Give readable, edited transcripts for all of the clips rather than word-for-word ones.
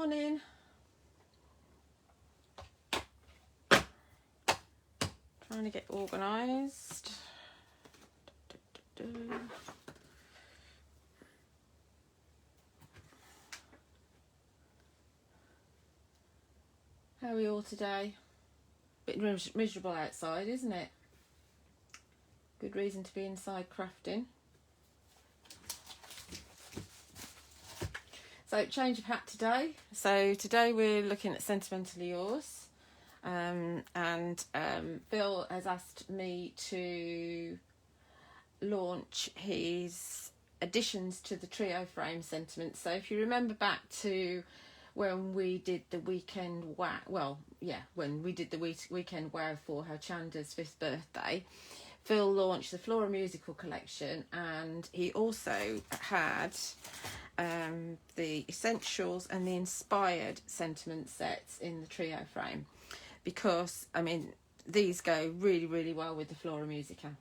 Morning. Trying to get organised. How are we all today? Bit miserable outside, isn't it? Good reason to be inside crafting. So, change of hat today. So, today we're looking at Sentimentally Yours. Bill has asked me to launch his additions to the Trioframe sentiments. So, if you remember back to when we did the weekend wow, when we did the weekend wow for her Chanda's 5th birthday, Phil launched the Floramusica collection, and he also had the essentials and the inspired sentiment sets in the Trioframe, because I mean these go really, really well with the Floramusica.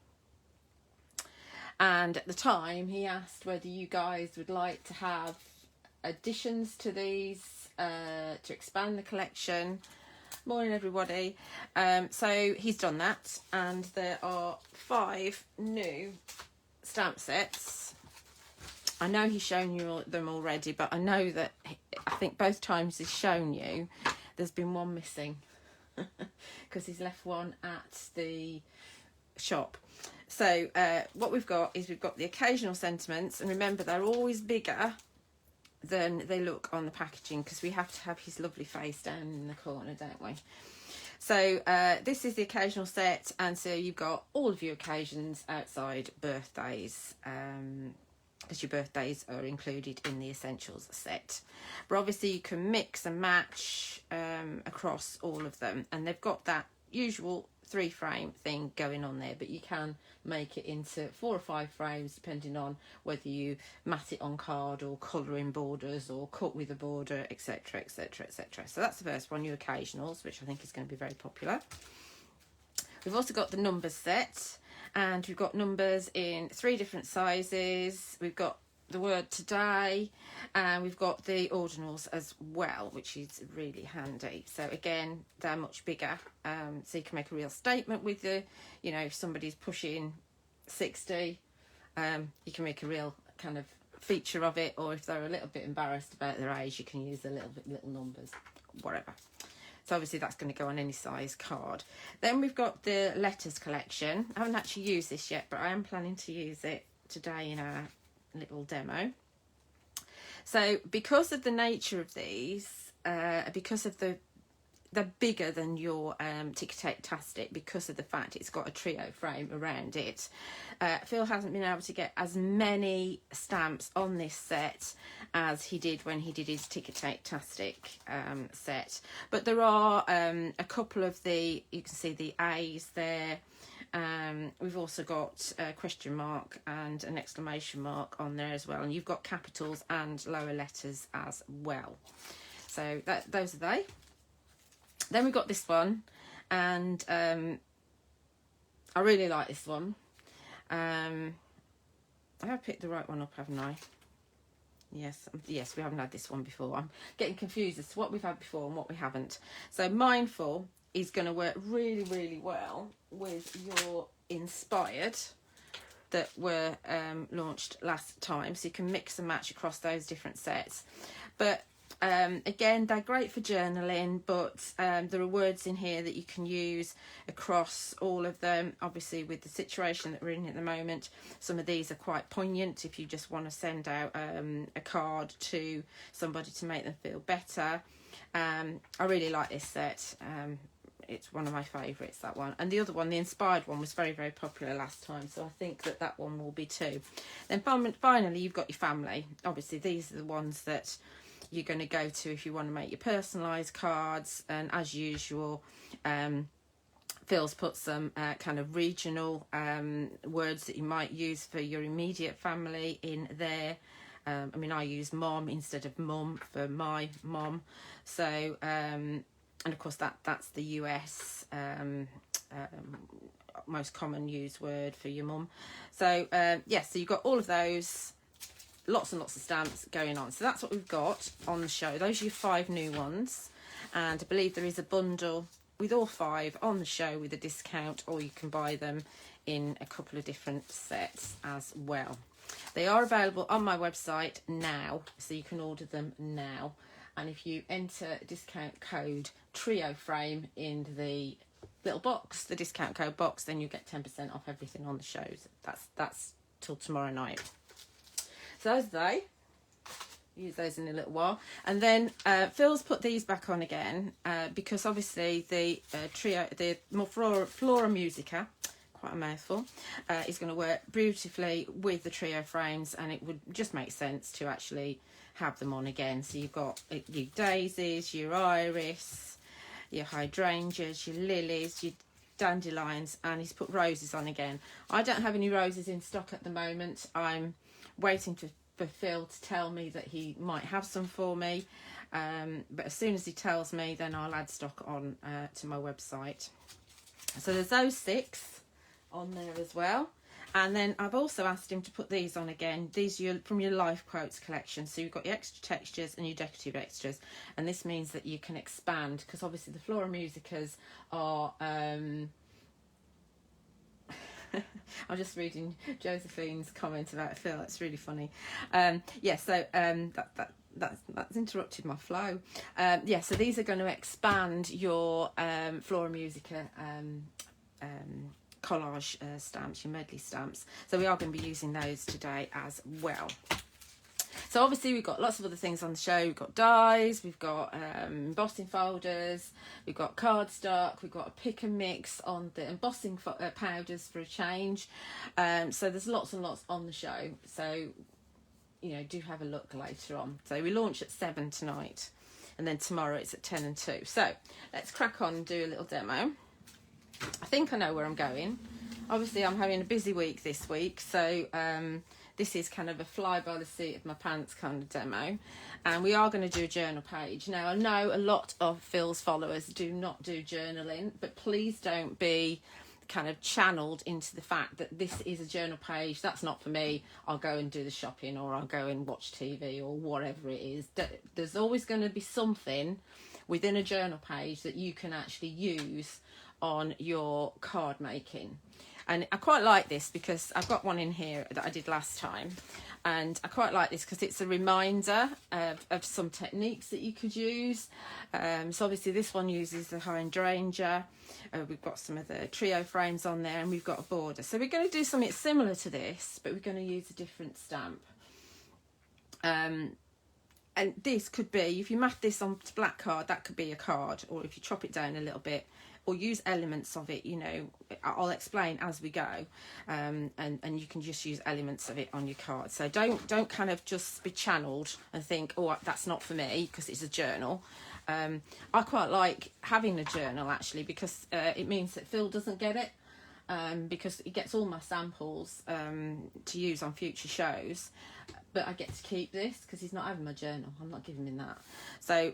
And at the time he asked whether you guys would like to have additions to these to expand the collection. Morning everybody. So he's done that, and there are 5 new stamp sets. I know he's shown you them already, but I know that I think both times he's shown you there's been one missing because he's left one at the shop. So what we've got is we've got the occasional sentiments, and remember they're always bigger than they look on the packaging because we have to have his lovely face down in the corner, don't we? So this is the occasional set, and so you've got all of your occasions outside birthdays, because your birthdays are included in the essentials set. But obviously you can mix and match across all of them, and they've got that usual 3-frame thing going on there, but you can make it into 4 or 5 frames depending on whether you mat it on card or colour in borders or cut with a border, etc, etc, etc. So that's the first one, your occasionals, which I think is going to be very popular. We've also got the numbers set, and we've got numbers in 3 different sizes. We've got the word today, and we've got the ordinals as well, which is really handy. So again, they're much bigger, so you can make a real statement with the, you know, if somebody's pushing 60, you can make a real kind of feature of it, or if they're a little bit embarrassed about their age, you can use the little numbers, whatever. So obviously that's going to go on any size card. Then we've got the letters collection. I haven't actually used this yet, but I am planning to use it today in our little demo. So because of the nature of these, because of they're bigger than your Tic-Tac-Tastic, because of the fact it's got a trio frame around it, Phil hasn't been able to get as many stamps on this set as he did when he did his Tic-Tac-Tastic set. But there are a couple of you can see the A's there. We've also got a question mark and an exclamation mark on there as well, and you've got capitals and lower letters as well. So those are they. Then we've got this one, and I really like this one. I have picked the right one up, haven't I? Yes, we haven't had this one before. I'm getting confused as to what we've had before and what we haven't. So Mindful is going to work really, really well with your Inspired that were launched last time. So you can mix and match across those different sets. But again, they're great for journaling, but there are words in here that you can use across all of them. Obviously, with the situation that we're in at the moment, some of these are quite poignant if you just want to send out a card to somebody to make them feel better. I really like this set. It's one of my favourites, that one. And the other one, the Inspired one, was very, very popular last time, so I think that one will be too. Then finally, you've got your family. Obviously, these are the ones that you're going to go to if you want to make your personalised cards, and as usual, Phil's put some kind of regional words that you might use for your immediate family in there. I mean, I use mom instead of mum for my mom. So, and of course that's the US most common used word for your mum. So, so you've got all of those lots and lots of stamps going on. So that's what we've got on the show. Those are your 5 new ones, and I believe there is a bundle with all 5 on the show with a discount, or you can buy them in a couple of different sets as well. They are available on my website now, so you can order them now. And if you enter discount code Trioframe in the little box, the discount code box, then you get 10% off everything on the shows. That's till tomorrow night. So those are they. Use those in a little while. And then Phil's put these back on again because obviously the Floramusica, quite a mouthful, is going to work beautifully with the trio frames, and it would just make sense to actually have them on again. So you've got your daisies, your iris, your hydrangeas, your lilies, your dandelions, and he's put roses on again. I don't have any roses in stock at the moment. I'm waiting for Phil to tell me that he might have some for me, but as soon as he tells me, then I'll add stock on to my website. So there's those 6 on there as well. And then I've also asked him to put these on again. These are from your Life Quotes collection. So you've got your extra textures and your decorative extras. And this means that you can expand, because obviously the Floramusicas are... I'm just reading Josephine's comment about Phil. It's really funny. That's interrupted my flow. So these are going to expand your Floramusica collage stamps, your Medley stamps. So we are going to be using those today as well. So obviously we've got lots of other things on the show. We've got dies, we've got embossing folders, we've got cardstock, we've got a pick and mix on the embossing powders for a change. So there's lots and lots on the show. So, you know, do have a look later on. So we launch at 7 tonight, and then tomorrow it's at 10 and 2. So let's crack on and do a little demo. I think I know where I'm going. Obviously I'm having a busy week this week, so this is kind of a fly by the seat of my pants kind of demo, and we are going to do a journal page. Now I know a lot of Phil's followers do not do journaling, but please don't be kind of channeled into the fact that this is a journal page. That's not for me. I'll go and do the shopping, or I'll go and watch TV, or whatever it is. There's always going to be something within a journal page that you can actually use on your card making. And I quite like this because I've got one in here that I did last time, and I quite like this because it's a reminder of some techniques that you could use. So obviously this one uses the hydrangea. We've got some of the trio frames on there, and we've got a border. So we're going to do something similar to this, but we're going to use a different stamp. And this could be, if you mat this onto black card, that could be a card, or if you chop it down a little bit, or use elements of it, you know, I'll explain as we go, and you can just use elements of it on your card. So don't kind of just be channeled and think, oh, that's not for me because it's a journal. I quite like having a journal actually, because it means that Phil doesn't get it, because he gets all my samples to use on future shows, but I get to keep this because he's not having my journal. I'm not giving him that. So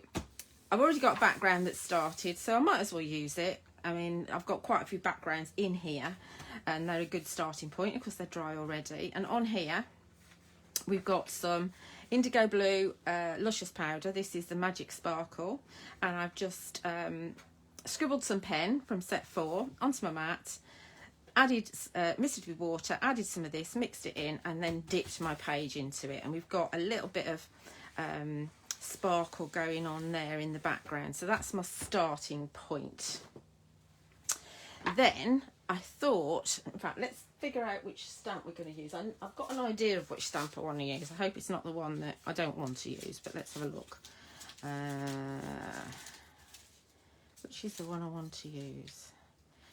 I've already got a background that's started, so I might as well use it. I mean, I've got quite a few backgrounds in here, and they're a good starting point because they're dry already. And on here, we've got some indigo blue luscious powder. This is the Magic Sparkle, and I've just scribbled some pen from set 4 onto my mat, added, mixed it with water, added some of this, mixed it in, and then dipped my page into it. And we've got a little bit of sparkle going on there in the background. So that's my starting point. Then I thought, in fact, let's figure out which stamp we're going to use. I've got an idea of which stamp I want to use. I hope it's not the one that I don't want to use, but let's have a look. Which is the one I want to use?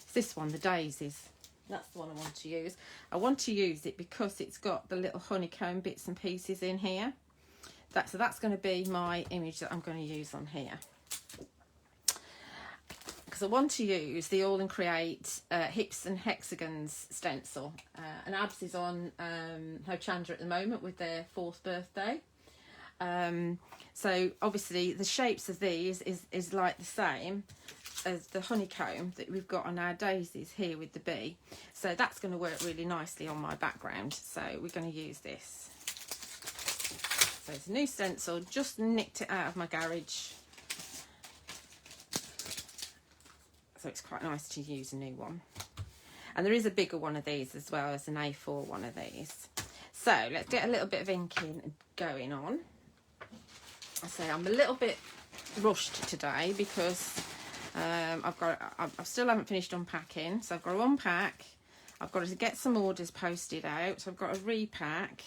It's this one, the Daisies. That's the one I want to use. I want to use it because it's got the little honeycomb bits and pieces in here. So that's going to be my image that I'm going to use on here. Because I want to use the All and Create Hips and Hexagons stencil. And Abs is on Ho Chandra at the moment with their 4th birthday. So obviously the shapes of these is like the same as the honeycomb that we've got on our daisies here with the bee. So that's going to work really nicely on my background. So we're going to use this. So it's a new stencil, just nicked it out of my garage. So it's quite nice to use a new one. And there is a bigger one of these as well as an A4 one of these. So let's get a little bit of inking going on. I say I'm a little bit rushed today because I still haven't finished unpacking. So I've got to unpack. I've got to get some orders posted out. I've got to repack.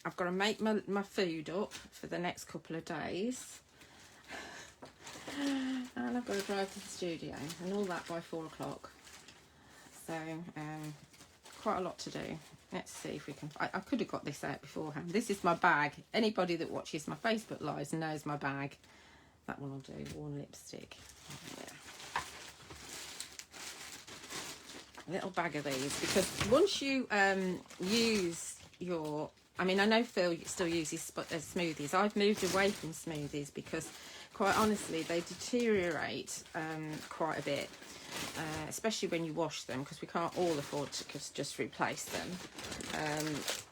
I've got to make my food up for the next couple of days. And I've got to drive to the studio and all that by 4 o'clock. So quite a lot to do. Let's see if we can. I could have got this out beforehand. This is my bag. Anybody that watches my Facebook lives knows my bag. That one will do. Worn lipstick. Yeah. A little bag of these, because once you use your, I mean, I know Phil still uses smoothies. I've moved away from smoothies because, quite honestly, they deteriorate quite a bit, especially when you wash them, because we can't all afford to just replace them.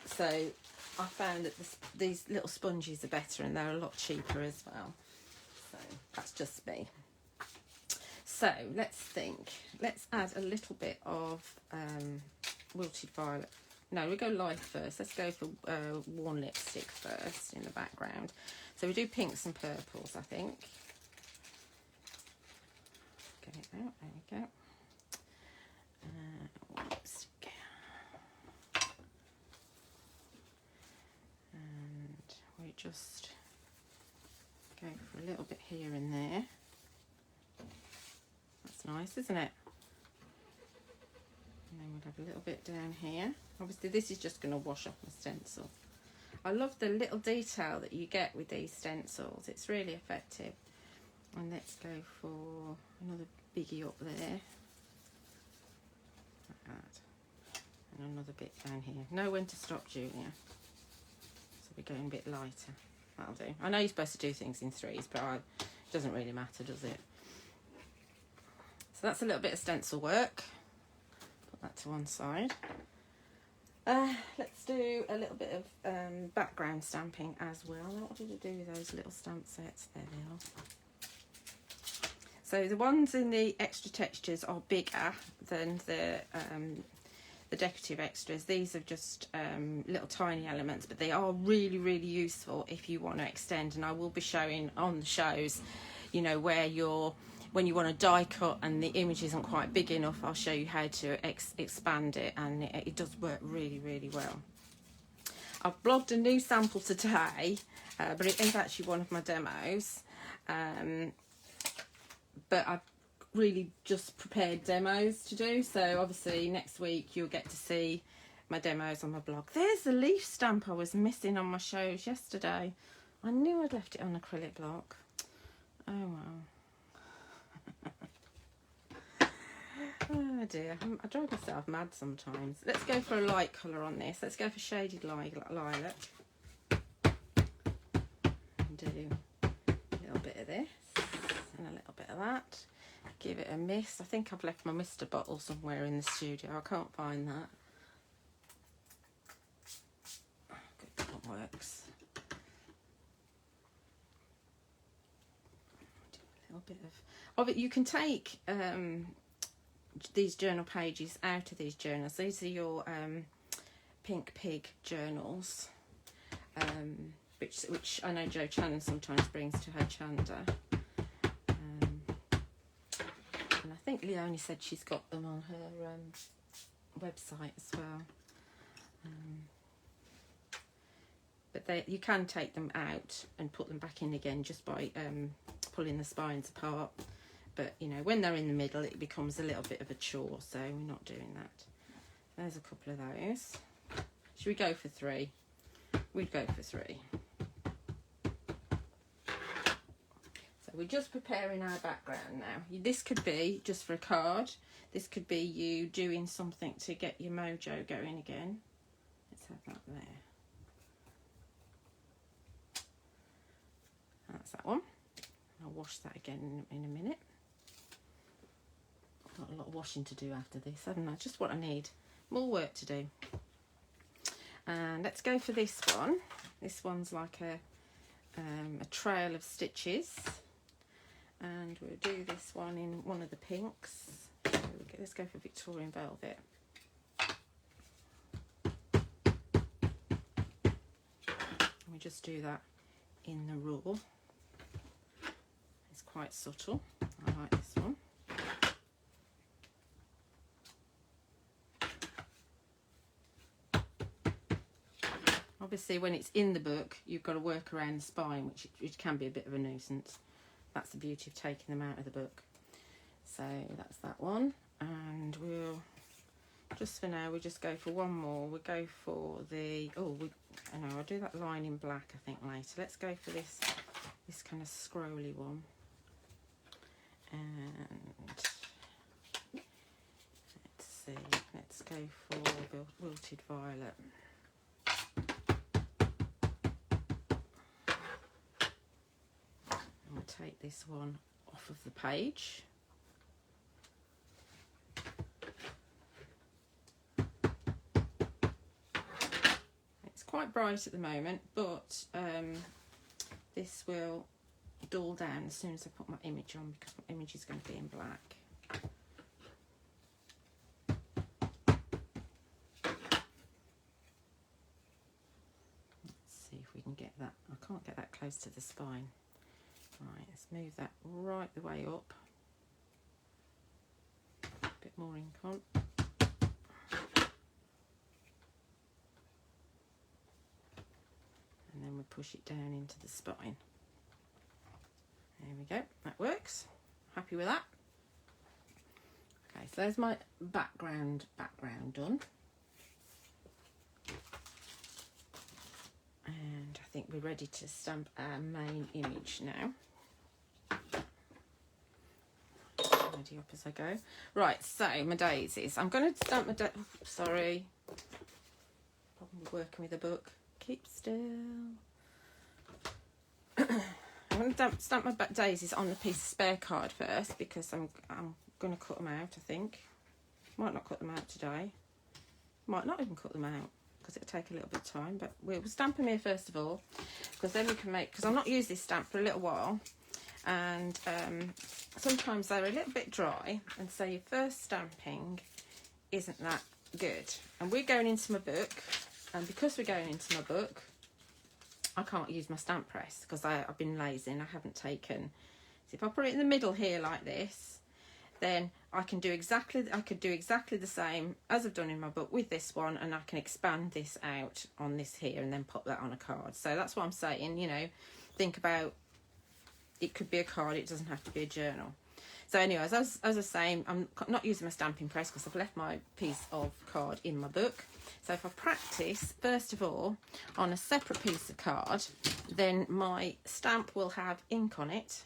So I found that these little sponges are better, and they're a lot cheaper as well. So that's just me. So let's think. Let's add a little bit of wilted violet. No, we go light first. Let's go for worn lipstick first in the background. So we do pinks and purples, I think. Get it out. There we go. Lipstick. And we just go for a little bit here and there. That's nice, isn't it? And then we'll have a little bit down here. Obviously this is just going to wash off my stencil. I love the little detail that you get with these stencils. It's really effective. And let's go for another biggie up there. Like that. And another bit down here. Know when to stop, Julia. So we're going a bit lighter. That'll do. I know you're supposed to do things in threes, but it doesn't really matter, does it? So that's a little bit of stencil work. Put that to one side. Let's do a little bit of background stamping as well. What did I do with those little stamp sets? There they are. So the ones in the extra textures are bigger than the decorative extras. These are just little tiny elements, but they are really, really useful if you want to extend. And I will be showing on the shows, you know, where when you want to die cut and the image isn't quite big enough, I'll show you how to expand it, and it does work really, really well. I've blogged a new sample today, but it is actually one of my demos. But I've really just prepared demos to do, so obviously next week you'll get to see my demos on my blog. There's the leaf stamp I was missing on my shows yesterday. I knew I'd left it on acrylic block. Oh well. Oh dear, I drive myself mad sometimes. Let's go for a light colour on this. Let's go for shaded lilac. And do a little bit of this and a little bit of that. Give it a mist. I think I've left my mister bottle somewhere in the studio. I can't find that. Good, that works. Do a little bit of it. You can take these journal pages out of these journals. These are your Pink Pig journals, which I know Jo Channon sometimes brings to her Chanda. And I think Leonie said she's got them on her website as well. But you can take them out and put them back in again just by pulling the spines apart. But, you know, when they're in the middle, it becomes a little bit of a chore, so we're not doing that. There's a couple of those. Should we go for 3? We'd go for 3. So we're just preparing our background now. This could be just for a card. This could be you doing something to get your mojo going again. Let's have that there. That's that one. I'll wash that again in a minute. Got a lot of washing to do after this, haven't I? Just what I need. More work to do. And let's go for this one. This one's like a trail of stitches, and we'll do this one in one of the pinks. So let's go for Victorian Velvet. We just do that in the raw. It's quite subtle. I like this one. Obviously, when it's in the book, you've got to work around the spine, which can be a bit of a nuisance. That's the beauty of taking them out of the book. So that's that one. And we'll, just for now, we'll just go for one more. We'll go for the, I know, I'll do that line in black, I think, later. Let's go for this kind of scrolly one. And let's see, let's go for Wilted Violet. I'll take this one off of the page. It's quite bright at the moment, but this will dull down as soon as I put my image on, because my image is going to be in black. Let's see if we can get that. I can't get that close to the spine. Right, let's move that right the way up. A bit more ink on. And then we push it down into the spine. There we go, that works. Happy with that. Okay, so there's my background done. And I think we're ready to stamp our main image now. Ready up as I go. Right, so my daisies. I'm going to stamp my sorry. Probably working with a book. Keep still. I'm going to stamp my daisies on the piece of spare card first, because I'm going to cut them out, I think. Might not cut them out today. Might not even cut them out, because it'll take a little bit of time. But we'll stamp them here first of all, because then we can make, because I've not used this stamp for a little while, and sometimes they're a little bit dry, and so your first stamping isn't that good. And we're going into my book, and because we're going into my book, I can't use my stamp press because I've been lazy and I haven't taken. So if I put it in the middle here like this, then I could do exactly the same as I've done in my book with this one, and I can expand this out on this here and then pop that on a card. So that's what I'm saying, you know, think about, it could be a card, it doesn't have to be a journal. So anyways, as I was saying, I'm not using my stamping press because I've left my piece of card in my book. So if I practice, first of all, on a separate piece of card, then my stamp will have ink on it,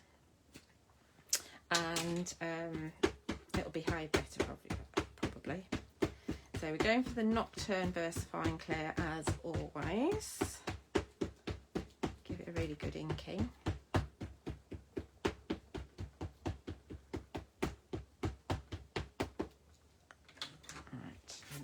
and it'll behave better, probably. So we're going for the Nocturne Versifying Clair as always. Give it a really good inking.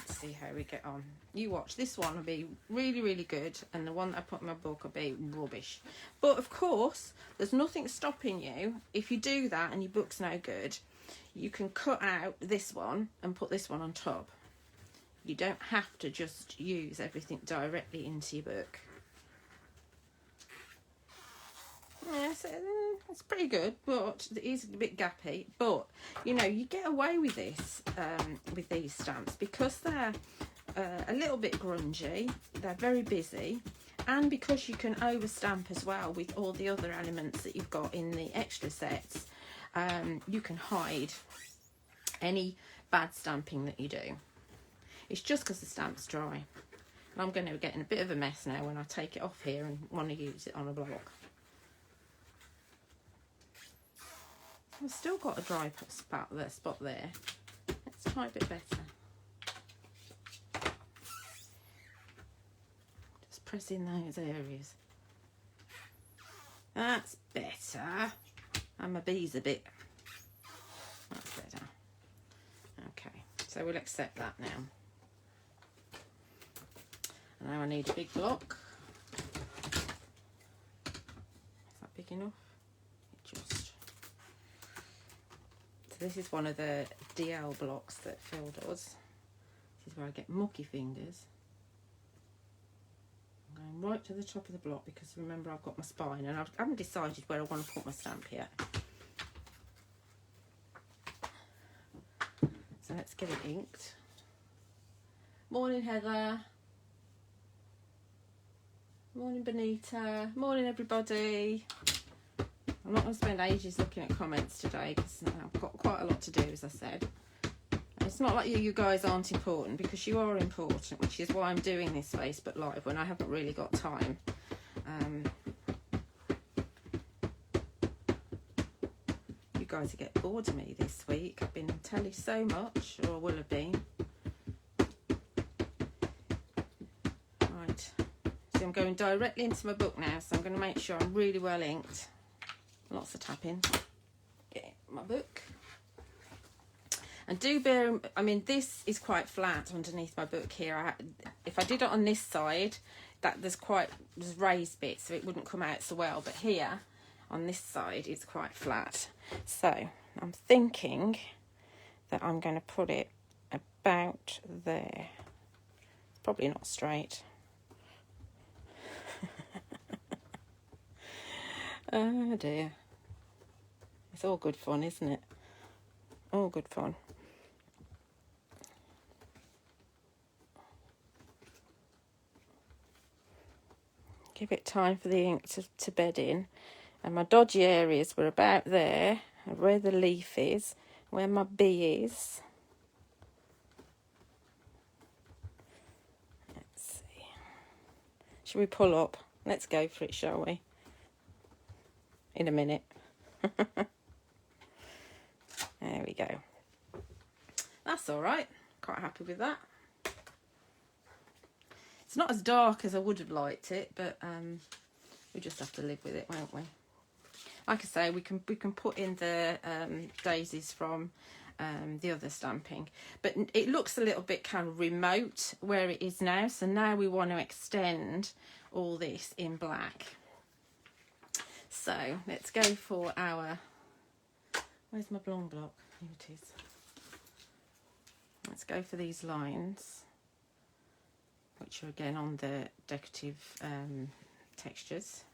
See how we get on. You watch, this one will be really, really good, and the one that I put in my book will be rubbish. But of course, there's nothing stopping you, if you do that and your book's no good, you can cut out this one and put this one on top. You don't have to just use everything directly into your book. Yeah, so it's pretty good, but it is a bit gappy. But you know, you get away with this with these stamps because they're a little bit grungy, they're very busy, and because you can overstamp as well with all the other elements that you've got in the extra sets. You can hide any bad stamping that you do. It's just because the stamp's dry. And I'm going to get in a bit of a mess now when I take it off here and want to use it on a block. I've still got a dry spot there. Let's try a bit better. Just press in those areas. That's better. And my B's a bit. That's better. Okay, so we'll accept that now. Now I need a big block. Is that big enough? Just. So this is one of the DL blocks that Phil does. This is where I get mucky fingers. I'm going right to the top of the block because remember I've got my spine and I haven't decided where I want to put my stamp yet. So let's get it inked. Morning Heather. Morning Benita. Morning everybody. I'm not going to spend ages looking at comments today because I've got quite a lot to do, as I said. It's not like you guys aren't important, because you are important, which is why I'm doing this Facebook Live when I haven't really got time. You guys get bored of me this week. I've been telling you so much, or will have been. Right, so I'm going directly into my book now, so I'm going to make sure I'm really well inked. Lots of tapping. Get my book. And do bear, I mean, this is quite flat underneath my book here. If I did it on this side, there's raised bits, so it wouldn't come out so well. But here, on this side, it's quite flat. So I'm thinking that I'm going to put it about there. It's probably not straight. Oh dear. It's all good fun, isn't it? All good fun. Give it time for the ink to bed in. And my dodgy areas were about there, where the leaf is, where my bee is. Let's see. Shall we pull up? Let's go for it, shall we? In a minute. There we go. That's all right. Quite happy with that. It's not as dark as I would have liked it, but we just have to live with it, won't we? Like I say, we can put in the daisies from the other stamping, but it looks a little bit kind of remote where it is now. So now we want to extend all this in black. So let's go for our. Where's my blonde block? Here it is. Let's go for these lines, which are again on the decorative textures.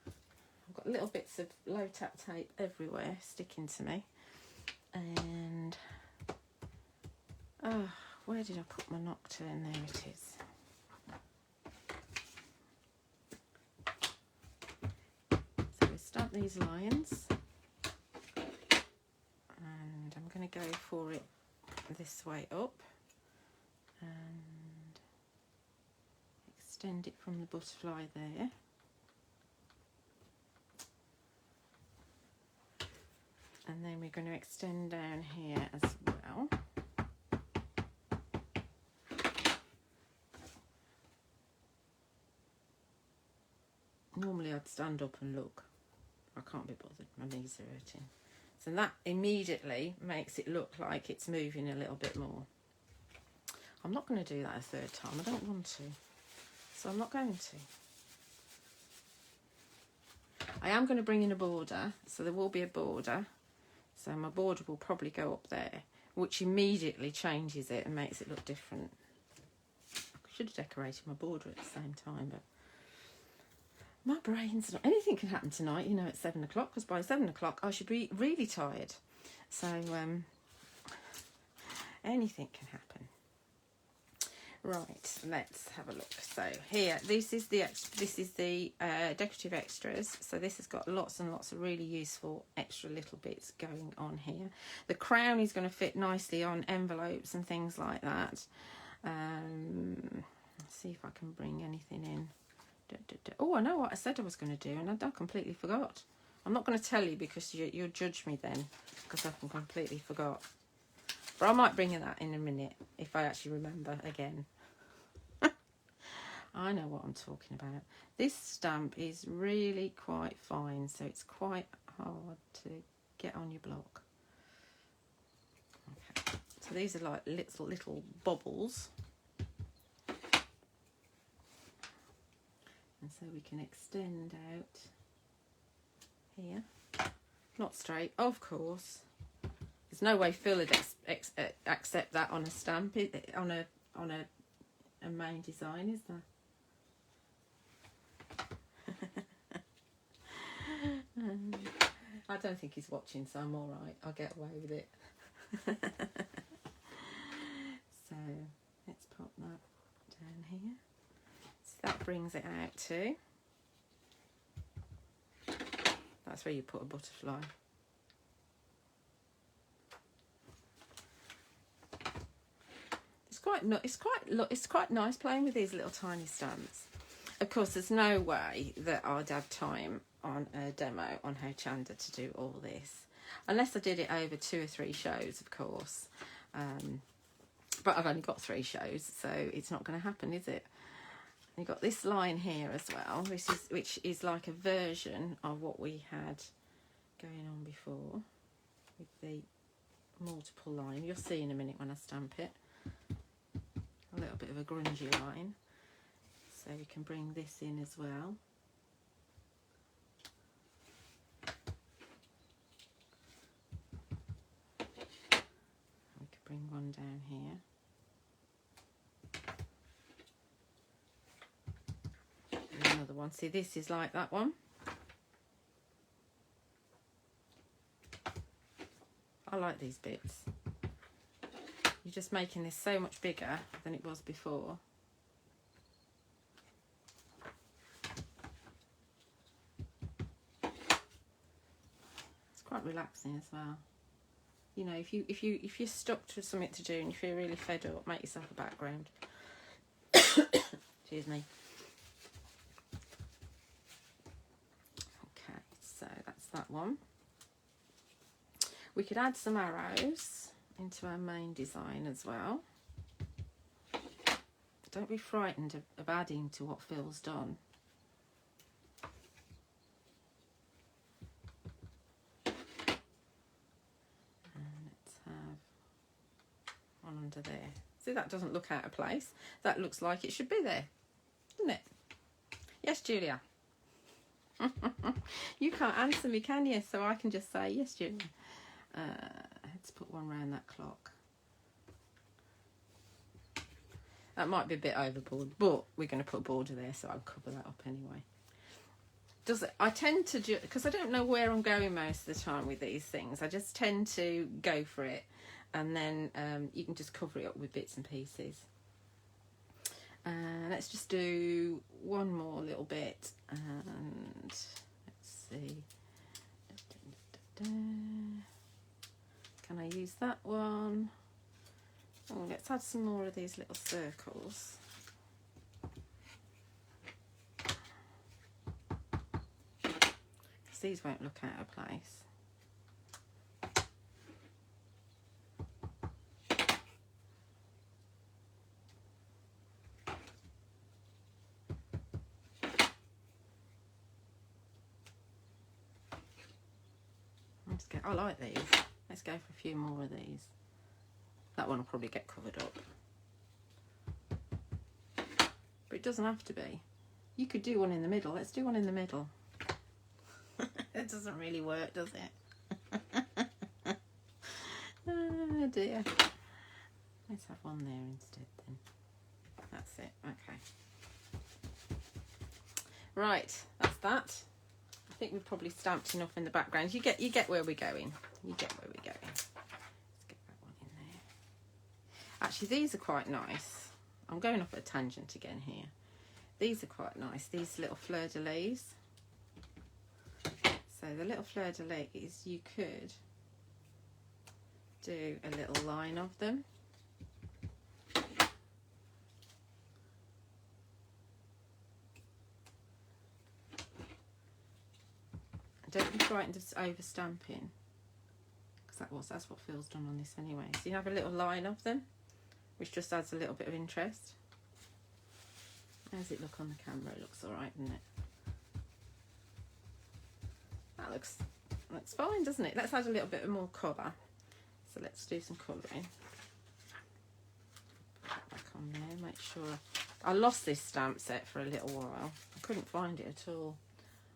I've got little bits of low tap tape everywhere sticking to me. And oh, where did I put my nocturne? There it is. So we stamp these lines, and I'm going to go for it this way up and extend it from the butterfly there. And then we're going to extend down here as well. Normally I'd stand up and look. I can't be bothered, my knees are hurting. So that immediately makes it look like it's moving a little bit more. I'm not going to do that a third time, I don't want to. So I'm not going to. I am going to bring in a border, so there will be a border. So my border will probably go up there, which immediately changes it and makes it look different. I should have decorated my border at the same time, but my brain's not. Anything can happen tonight, you know, at 7 o'clock, because by 7 o'clock I should be really tired. So anything can happen. Right, let's have a look. So here, this is the decorative extras. So this has got lots and lots of really useful extra little bits going on here. The crown is going to fit nicely on envelopes and things like that. Let's see if I can bring anything in. Oh, I know what I said I was going to do, and I completely forgot. I'm not going to tell you because you'll judge me then, because I completely forgot. But I might bring that in a minute if I actually remember again. I know what I'm talking about. This stamp is really quite fine, so it's quite hard to get on your block. Okay, so these are like little bubbles. And so we can extend out here. Not straight, of course. There's no way Phil would accept that on a stamp, on a main design, is there? I don't think he's watching, so I'm all right. I'll get away with it. So let's pop that down here. So that brings it out to. That's where you put a butterfly. It's quite nice playing with these little tiny stamps. Of course, there's no way that I'd have time on a demo on Ho Chanda to do all this, unless I did it over 2 or 3 shows, of course. But I've only got 3 shows, so it's not going to happen, is it? You've got this line here as well, which is like a version of what we had going on before with the multiple line. You'll see in a minute when I stamp it. A little bit of a grungy line. So we can bring this in as well. We could bring one down here. And another one. See, this is like that one. I like these bits. You're just making this so much bigger than it was before. It's quite relaxing as well. You know, if you're stuck to something to do and you feel really fed up, make yourself a background. Excuse me. Okay, so that's that one. We could add some arrows into our main design as well. Don't be frightened of adding to what Phil's done. And let's have one under there. See, that doesn't look out of place. That looks like it should be there, doesn't it? Yes, Julia. You can't answer me, can you? So I can just say yes, Julia. Let's put one round that clock. That might be a bit overboard, but we're going to put a border there, so I'll cover that up anyway. I tend to do, because I don't know where I'm going most of the time with these things, I just tend to go for it, and then you can just cover it up with bits and pieces. Let's just do one more little bit, and let's see. Can I use that one? Oh, let's add some more of these little circles. Because these won't look out of place. I like these. Let's go for a few more of these. That one will probably get covered up. But it doesn't have to be. You could do one in the middle. Let's do one in the middle. It doesn't really work, does it? Oh dear. Let's have one there instead then. That's it. Okay. Right, that's that. I think we've probably stamped enough in the background. You get where we're going. You get where we're going. Let's get that one in there. Actually, these are quite nice. I'm going off at a tangent again here. These are quite nice. These little fleur-de-lis. So the little fleur-de-lis, you could do a little line of them. Don't be frightened of over stamping, because that's what Phil's done on this anyway. So you have a little line of them, which just adds a little bit of interest. How does it look on the camera? It looks alright, doesn't it? That looks fine, doesn't it? Let's add a little bit more colour. So let's do some colouring. Put that back on there, make sure. I lost this stamp set for a little while. I couldn't find it at all.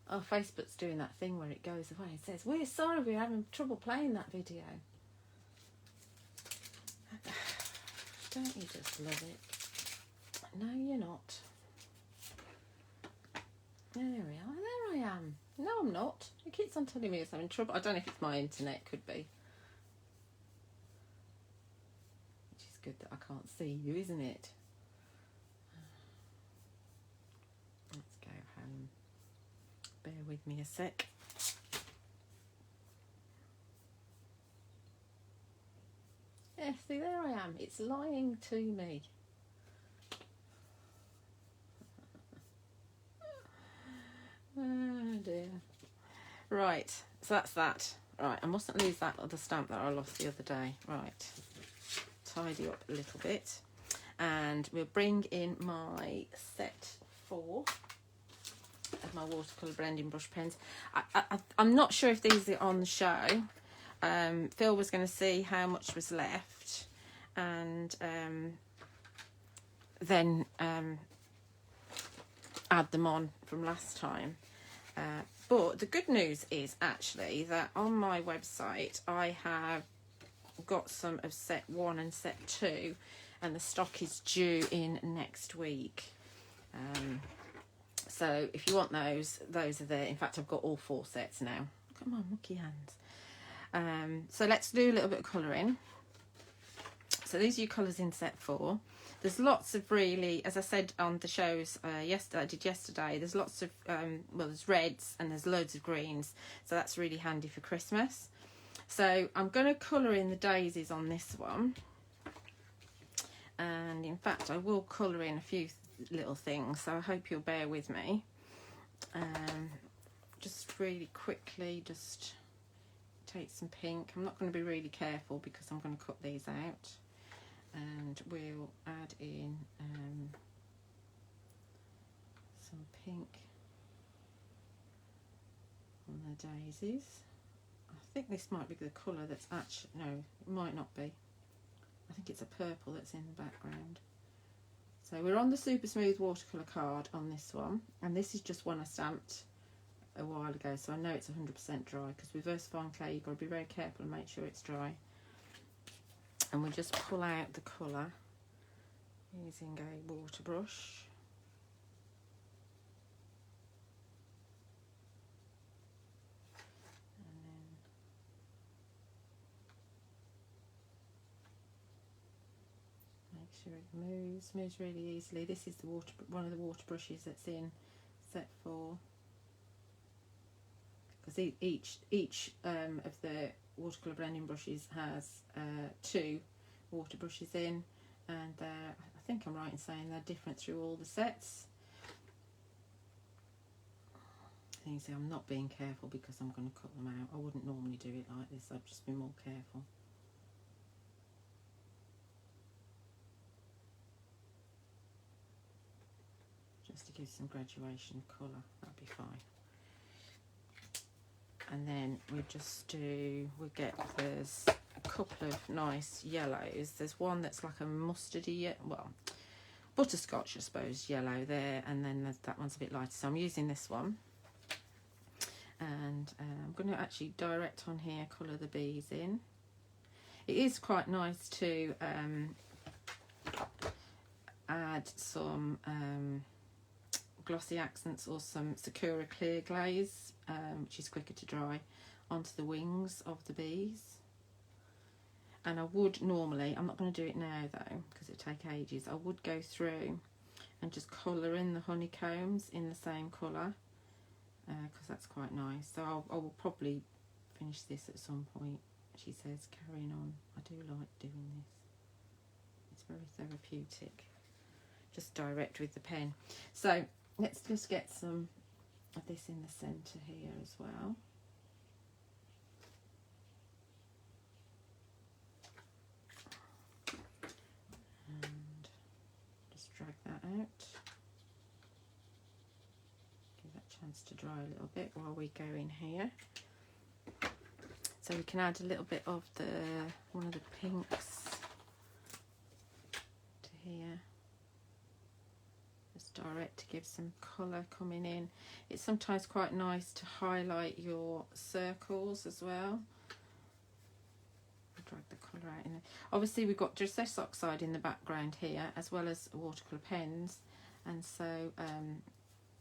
Oh, Facebook's doing that thing where it goes away. It says, we're sorry, we're having trouble playing that video. Don't you just love it? No, you're not. There we are. There I am. No, I'm not. It keeps on telling me it's having trouble. I don't know if it's my internet. Could be. Which is good that I can't see you, isn't it? Let's go home. Bear with me a sec. Yeah, see, there I am. It's lying to me. Oh dear. Right, so that's that. Right, I mustn't lose that other stamp that I lost the other day. Right, tidy up a little bit. And we'll bring in my set 4 of my watercolour blending brush pens. I'm not sure if these are on the show. Phil was going to see how much was left, and then add them on from last time. But the good news is actually that on my website I have got some of set 1 and set 2, and the stock is due in next week. So if you want those are there. In fact, I've got all 4 sets now. Come on, mucky hands. So let's do a little bit of colouring. So these are your colours in set 4. There's lots of really, as I said on the shows yesterday, there's lots of, well, there's reds and there's loads of greens. So that's really handy for Christmas. So I'm going to colour in the daisies on this one. And in fact, I will colour in a few little things. So I hope you'll bear with me. Just really quickly, just take some pink. I'm not going to be really careful because I'm going to cut these out. And we'll add in some pink on the daisies. I think this might be the colour that's actually, no, it might not be. I think it's a purple that's in the background. So we're on the Super Smooth watercolour card on this one, and this is just one I stamped a while ago, so I know it's 100% dry, because with VersaFine clay you've got to be very careful and make sure it's dry. And we'll just pull out the colour using a water brush. And then make sure it moves really easily. This is the one of the water brushes that's in set 4. Because each of the watercolour blending brushes has 2 water brushes in, and I think I'm right in saying they're different through all the sets. And you see, I'm not being careful because I'm going to cut them out. I wouldn't normally do it like this. I'd just be more careful. Just to give some graduation of colour, that'd be fine. And then there's a couple of nice yellows. There's one that's like a mustardy, well, butterscotch, I suppose, yellow there, and then that one's a bit lighter. So I'm using this one, and I'm going to actually direct on here, colour the bees in. It is quite nice to add some glossy accents or some Sakura clear glaze, which is quicker to dry, onto the wings of the bees. And I would normally, I'm not going to do it now though because it would take ages, I would go through and just colour in the honeycombs in the same colour, because that's quite nice. So I will probably finish this at some point. She says carrying on. I do like doing this, it's very therapeutic, just direct with the pen. So let's just get some of this in the centre here as well. And just drag that out. Give that a chance to dry a little bit while we go in here. So we can add a little bit of one of the pinks to here. Just direct to give some colour coming in. It's sometimes quite nice to highlight your circles as well. I'll drag the colour out in there. Obviously we've got Distress Oxide in the background here, as well as watercolour pens, and so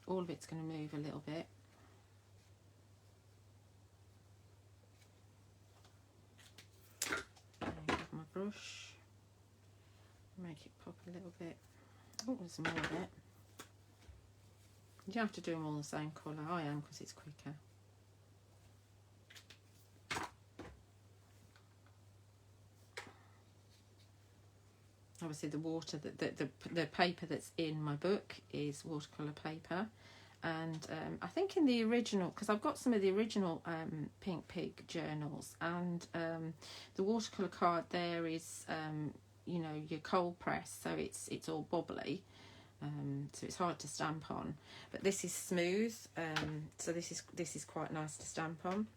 all of it's going to move a little bit. Grab my brush, make it pop a little bit. Oh, there's more of it. You don't have to do them all the same colour. I am, because it's quicker. Obviously the water, the paper that's in my book is watercolour paper, and I think in the original, because I've got some of the original Pink Pig journals, and the watercolour card there is you know, your cold press, so it's all bubbly, so it's hard to stamp on. But this is smooth, so this is quite nice to stamp on.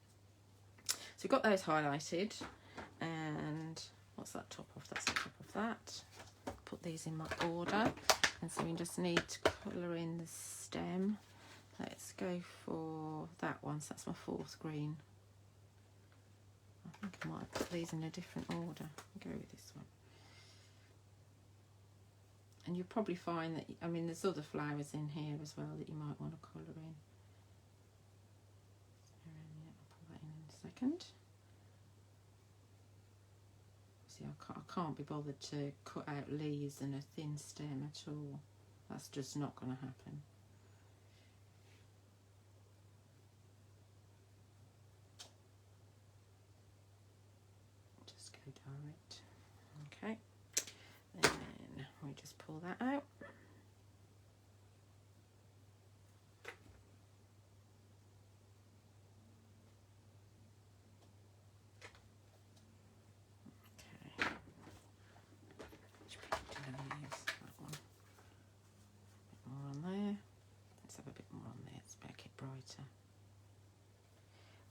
So we've got those highlighted, and what's that top off? That's the top of that. Put these in my order, and so we just need to colour in the stem. Let's go for that one. So that's my 4th green. I think I might have put these in a different order. I'll go with this one. And you'll probably find that, I mean, there's other flowers in here as well that you might want to colour in. I'll pull that in a second. See, I can't be bothered to cut out leaves and a thin stem at all. That's just not going to happen. Just go direct. Okay. Then we just pull that out.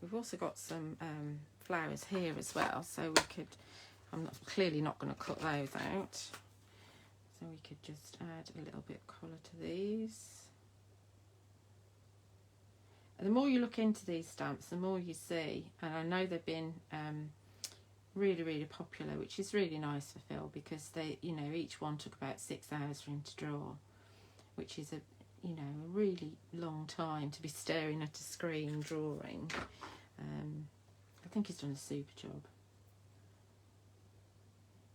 We've also got some flowers here as well, so we could, clearly not going to cut those out, so we could just add a little bit of colour to these. And the more you look into these stamps, the more you see, and I know they've been really popular, which is really nice for Phil, because they, you know, each one took about 6 hours for him to draw, which is a really long time to be staring at a screen drawing. I think he's done a super job.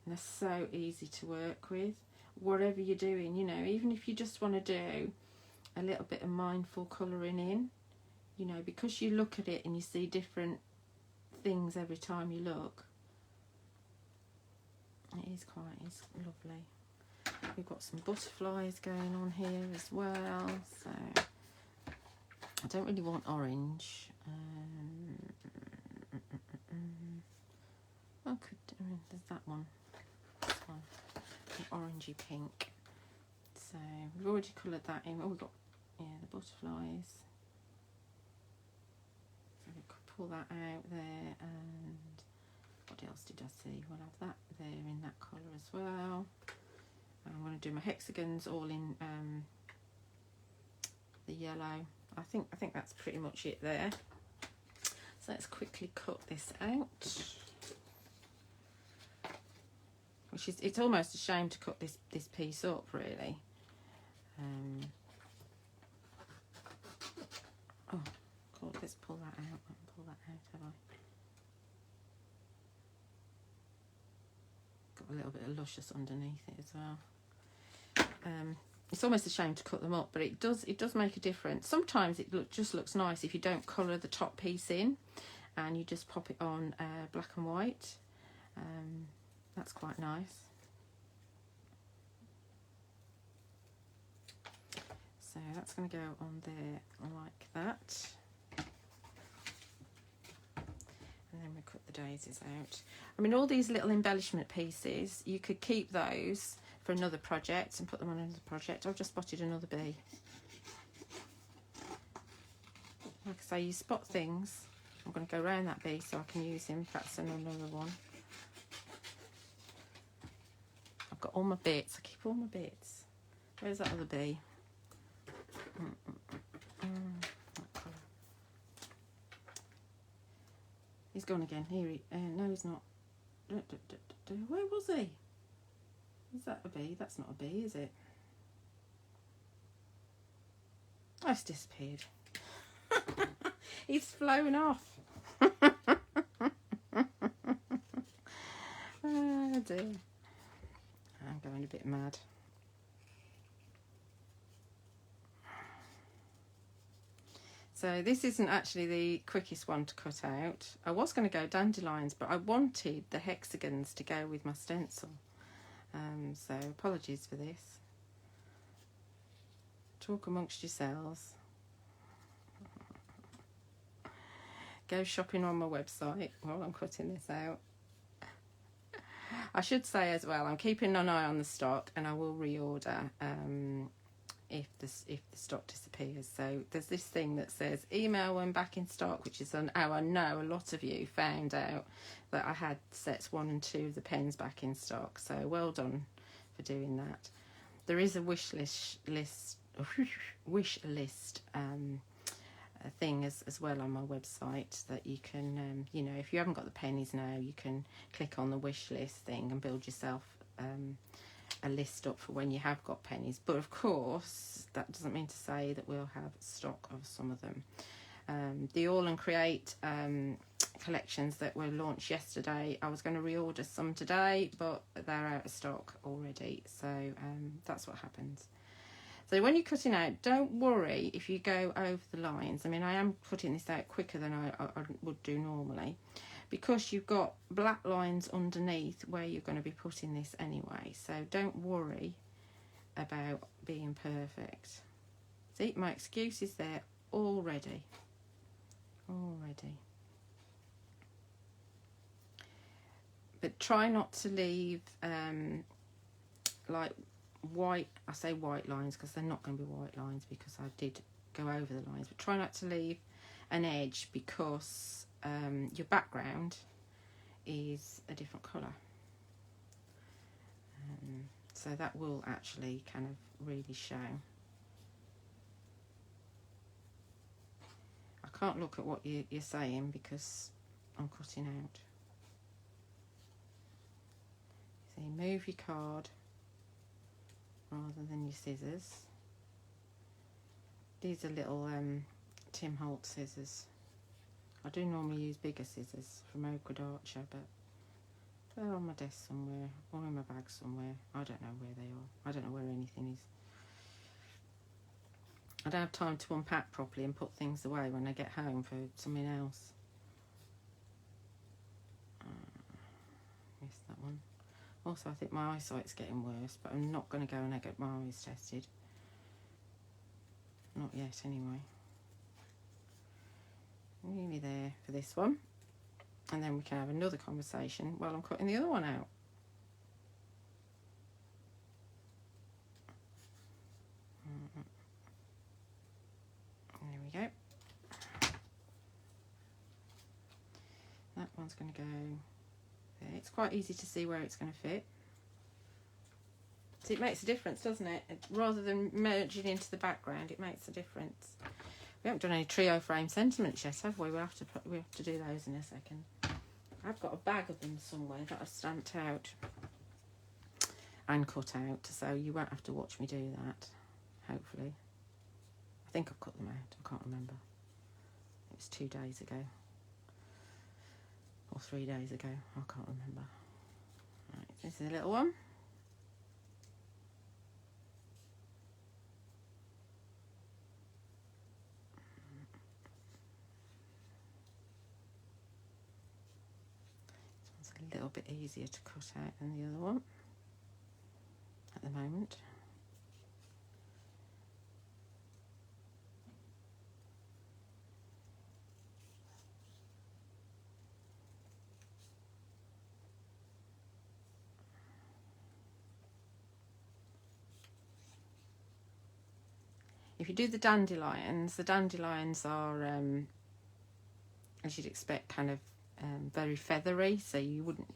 And they're so easy to work with. Whatever you're doing, you know, even if you just want to do a little bit of mindful colouring in, you know, because you look at it and you see different things every time you look. It's lovely. We've got some butterflies going on here as well, so I don't really want orange. There's that one. This one, an orangey pink. So we've already coloured that in. Oh, we've got, yeah, the butterflies. So we could pull that out there, and what else did I see? We'll have that there in that colour as well. I'm going to do my hexagons all in the yellow. I think that's pretty much it there. So let's quickly cut this out. It's almost a shame to cut this piece up, really. Oh God, let's pull that out. Pull that out, have I? Got a little bit of luscious underneath it as well. It's almost a shame to cut them up, but it does make a difference. Sometimes it just looks nice if you don't colour the top piece in, and you just pop it on black and white. That's quite nice. So that's going to go on there like that. And then we cut the daisies out. I mean, all these little embellishment pieces, you could keep those for another project and put them on another project. I've just spotted another bee. Like I say, you spot things. I'm going to go around that bee so I can use him. That's another one. I've got all my bits. I keep all my bits. Where's that other bee? He's gone again. Here he. No, he's not. Where was he? Is that a bee? That's not a bee, is it? Oh, it's disappeared. He's flown off. Oh dear. I'm going a bit mad. So this isn't actually the quickest one to cut out. I was going to go dandelions, but I wanted the hexagons to go with my stencil. So apologies for this. Talk amongst yourselves. Go shopping on my website while I'm cutting this out. I should say as well, I'm keeping an eye on the stock, and I will reorder if the stock disappears. So there's this thing that says email when back in stock, which is how I know a lot of you found out that I had sets 1 and 2 of the pens back in stock. So well done for doing that. There is a wish list thing as well on my website that you can you know, if you haven't got the pennies now, you can click on the wish list thing and build yourself a list up for when you have got pennies. But of course that doesn't mean to say that we'll have stock of some of them. The All and Create collections that were launched yesterday, I was going to reorder some today, but they're out of stock already, so that's what happens. So when you're cutting out, don't worry if you go over the lines. I mean, I am cutting this out quicker than I would do normally, because you've got black lines underneath where you're going to be putting this anyway. So don't worry about being perfect. See, my excuse is there already. But try not to leave like white, I say white lines because they're not going to be white lines because I did go over the lines, but try not to leave an edge because your background is a different colour, so that will actually kind of really show. I can't look at what you're saying because I'm cutting out. So you move your card rather than your scissors. These are little Tim Holt scissors. I do normally use bigger scissors from Oakwood Archer, but they're on my desk somewhere or in my bag somewhere. I don't know where they are. I don't know where anything is. I don't have time to unpack properly and put things away when I get home for something else. Missed that one. Also, I think my eyesight's getting worse, but I'm not going to go and get my eyes tested. Not yet, anyway. Nearly there for this one. And then we can have another conversation while I'm cutting the other one out. There we go. That one's going to go there. It's quite easy to see where it's going to fit. So it makes a difference, doesn't it? Rather than merging into the background, it makes a difference. We haven't done any Trioframe sentiments yet, have we? We have to do those in a second. I've got a bag of them somewhere that I've stamped out and cut out, so you won't have to watch me do that, hopefully. I think I've cut them out, I can't remember. It was 2 days ago. Or 3 days ago, I can't remember. Right, this is a little one. This one's a little bit easier to cut out than the other one at the moment. If you do the dandelions are, as you'd expect, kind of very feathery, so you wouldn't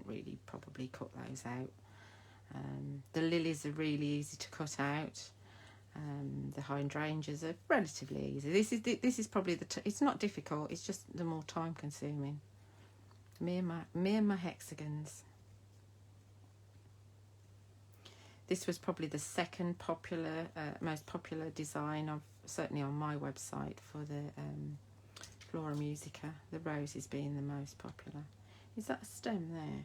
really probably cut those out. The lilies are really easy to cut out. The hydrangeas are relatively easy. This is probably it's not difficult. It's just the more time consuming. Me and my hexagons. This was probably the second most popular design of, certainly on my website, for the Floramusica. The roses being the most popular. Is that a stem there?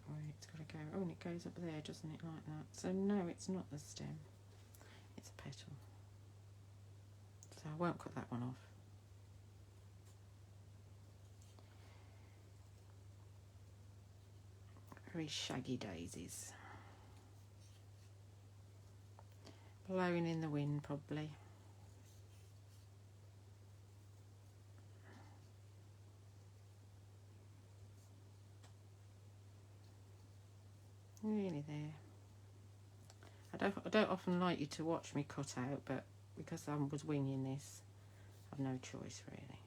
Oh, it's got to go. Oh, and it goes up there, doesn't it, like that? So no, it's not the stem. It's a petal. So I won't cut that one off. Very shaggy daisies. Blowing in the wind, probably. Really there. I don't often like you to watch me cut out, but because I was winging this, I've no choice really.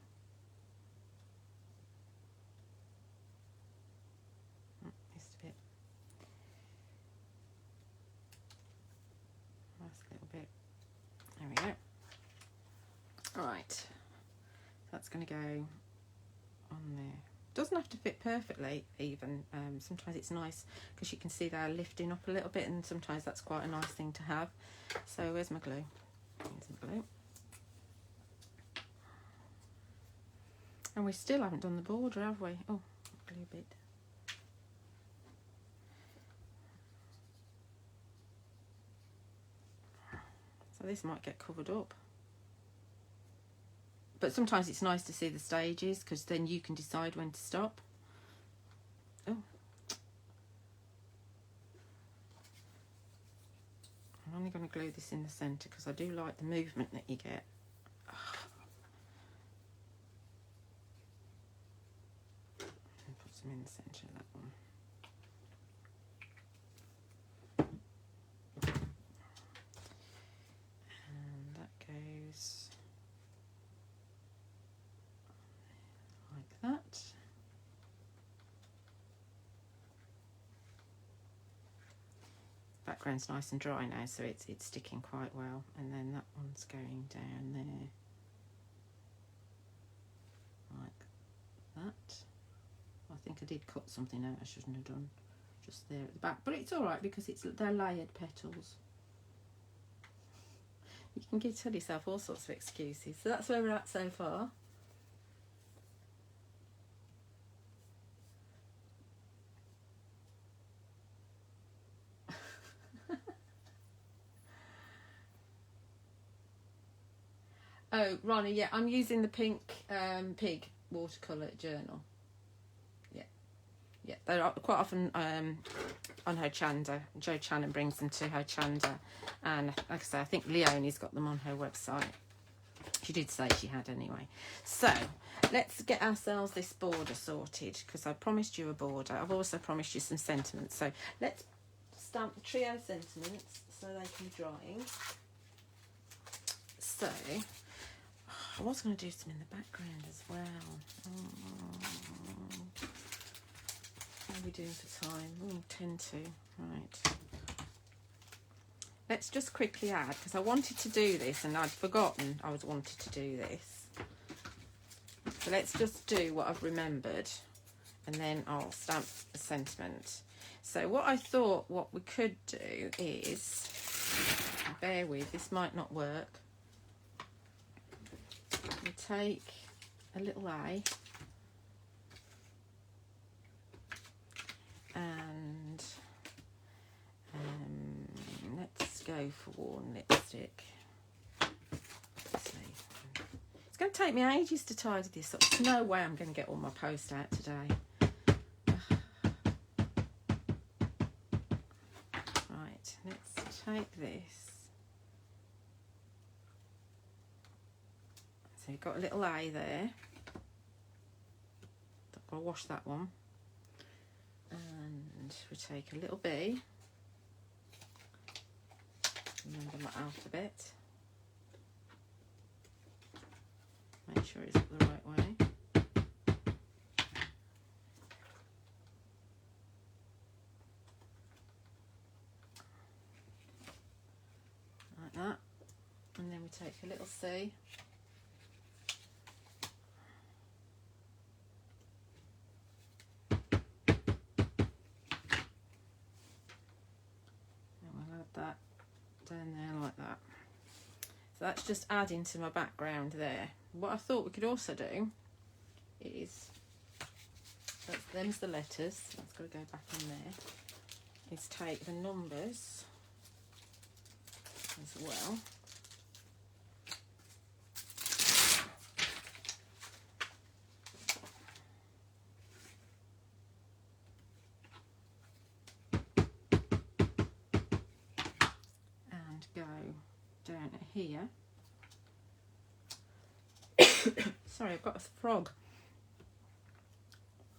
Just a bit. Last little bit. There we go. Alright. That's going to go on there. Doesn't have to fit perfectly even. Sometimes it's nice because you can see they're lifting up a little bit, and sometimes that's quite a nice thing to have. So where's my glue? Here's my glue. And we still haven't done the border, have we? Oh, glue bit. So this might get covered up. But sometimes it's nice to see the stages, because then you can decide when to stop. Oh. I'm only going to glue this in the centre because I do like the movement that you get. And put some in the centre of that one. And that goes like that. Background's nice and dry now, so it's sticking quite well. And then that one's going down there like that. I think I did cut something out I shouldn't have done just there at the back, but it's all right because they're layered petals. You can tell yourself all sorts of excuses. So that's where we're at so far. Oh, Ronnie, yeah, I'm using the pink pig watercolour journal. Yeah, they're quite often on Hochanda. Jo Channon brings them to Hochanda, and like I say, I think Leonie's got them on her website. She did say she had anyway. So let's get ourselves this border sorted, because I promised you a border. I've also promised you some sentiments. So let's stamp the trio sentiments so they can be drying. So I was going to do some in the background as well. What are we doing for time? Oh, 10 to. Right. Let's just quickly add, because I wanted to do this and I'd forgotten I wanted to do this. So let's just do what I've remembered, and then I'll stamp the sentiment. So what I thought what we could do is, bear with, this might not work. We take a little A and let's go for warm lipstick. Let's see. It's going to take me ages to tidy this up. There's no way I'm going to get all my post out today. Right, let's take this. So you've got a little A there. I'll wash that one. And we take a little B. Remember my alphabet. Make sure it's up the right way. like a little C. And we'll add that down there like that. So that's just adding to my background there. What I thought we could also do is, them's the letters, that's got to go back in there, is take the numbers as well. And go down here. Sorry, I've got a frog.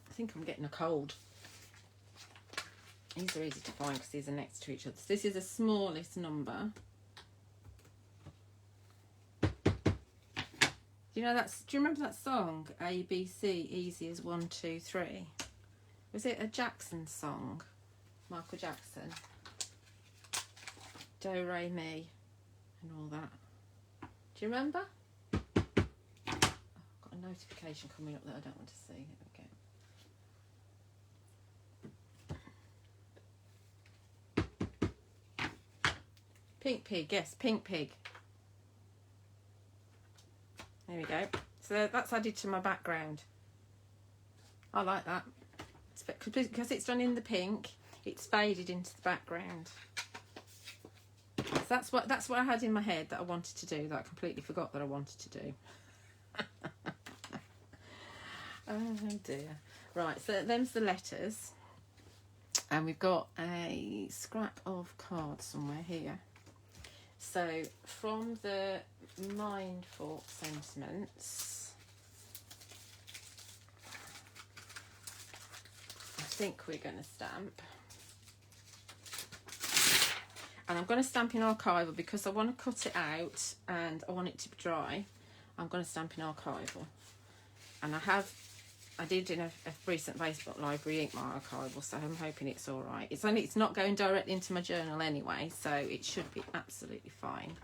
I think I'm getting a cold. These are easy to find because these are next to each other. So this is the smallest number. Do you know that's? Do you remember that song? A B C, easy as 1 2 3. Was it a Jackson song? Michael Jackson. Do re mi, and all that. Do you remember? Oh, I've got a notification coming up that I don't want to see. Here we go. Pink pig, yes, pink pig. There we go. So that's added to my background. I like that. It's because it's done in the pink, it's faded into the background. So that's what I had in my head that I wanted to do, that I completely forgot that I wanted to do. Oh dear. Right, so them's the letters. And we've got a scrap of card somewhere here. So from the Mindful Sentiments, I think we're going to stamp. And I'm going to stamp in archival because I want to cut it out and I want it to be dry. I'm going to stamp in archival. And I did in a recent Facebook library ink my archival, so I'm hoping it's all right. It's not going directly into my journal anyway, so it should be absolutely fine.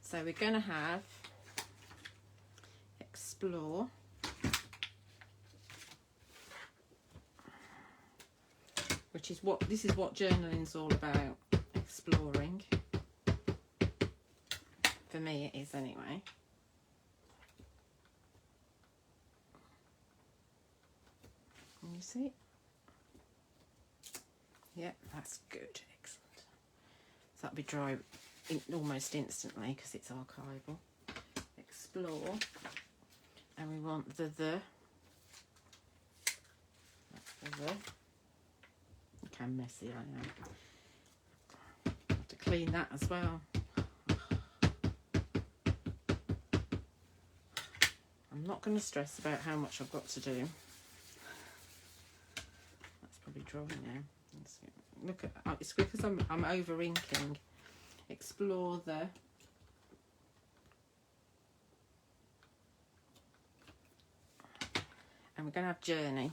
So we're going to have Explore. This is what journaling's all about. Exploring. For me it is anyway. Can you see? Yeah, that's good. Excellent. So that'll be dry almost instantly because it's archival. Explore. And we want the. That's the. Look how messy I am. Have to clean that as well. I'm not going to stress about how much I've got to do. Probably drawing now. Look at it's because I'm over inking. Explore the. And we're going to have journey.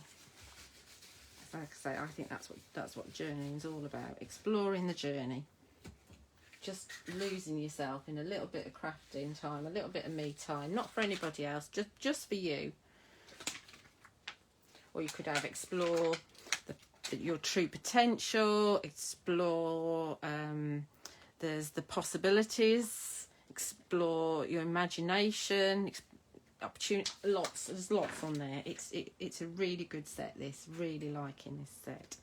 Like I say, I think that's what journeying is all about. Exploring the journey. Just losing yourself in a little bit of crafting time, a little bit of me time, not for anybody else, just for you. Or you could have explore your true potential, explore there's the possibilities, explore your imagination, opportunity, there's lots on there. It's a really good set, this, really liking this set.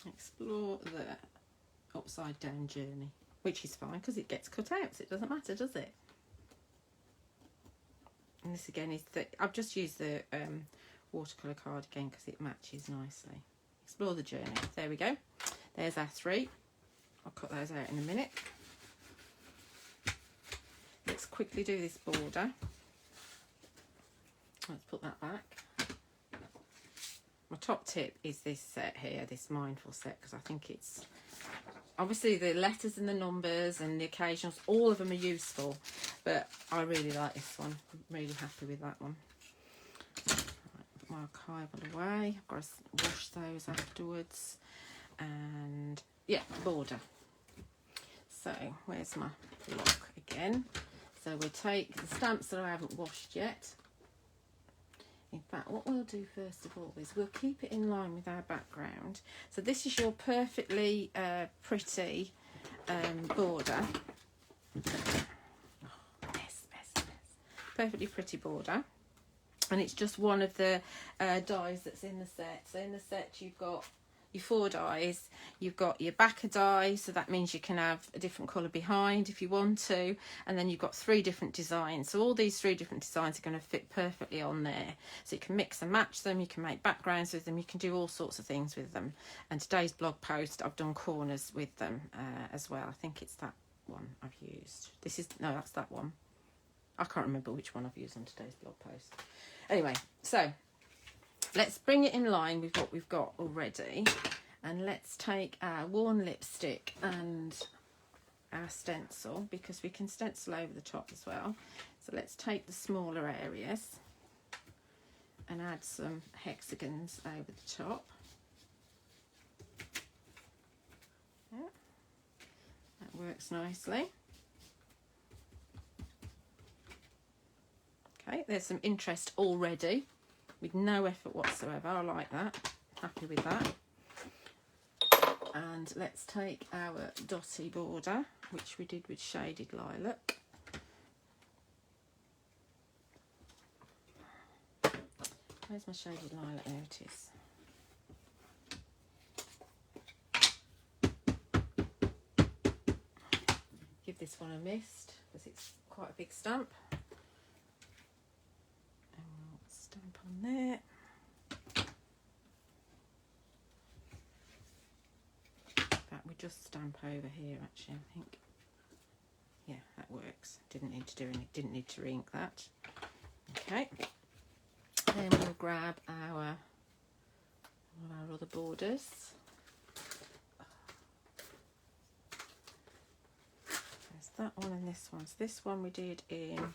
Explore the upside down journey, which is fine because it gets cut out, so it doesn't matter, does it? And this again is I've just used the watercolour card again because it matches nicely. Explore the journey. There we go. There's our 3. I'll cut those out in a minute. Let's quickly do this border. Let's put that back. My top tip is this set here, this Mindful set, because I think it's obviously the letters and the numbers and the occasionals, all of them are useful, but I really like this one. I'm really happy with that one. Right, put my archival away. I've got to wash those afterwards. and yeah, border. So where's my block again? So we'll take the stamps that I haven't washed yet. In fact, what we'll do first of all is we'll keep it in line with our background. So this is your perfectly pretty border. Oh, mess. Perfectly pretty border. And it's just one of the dies that's in the set. So in the set you've got your 4 dies, you've got your backer die, so that means you can have a different colour behind if you want to, and then you've got 3 different designs. So all these 3 different designs are going to fit perfectly on there. So you can mix and match them, you can make backgrounds with them, you can do all sorts of things with them. And today's blog post, I've done corners with them as well. I think it's that one I've used. No, that's that one. I can't remember which one I've used on today's blog post. Anyway, so let's bring it in line with what we've got already, and let's take our worn lipstick and our stencil, because we can stencil over the top as well. So let's take the smaller areas and add some hexagons over the top. Yeah, that works nicely. Okay, there's some interest already with no effort whatsoever. I like that. Happy with that. And let's take our dotty border, which we did with shaded lilac. Where's my shaded lilac? There it is. Give this one a mist because it's quite a big stamp. And we'll stamp on there. We just stamp over here actually, I think. Yeah, that works. Didn't need to do any, didn't need to re-ink that. Okay. Then we'll grab one of our other borders. There's that one and this one. So this one we did in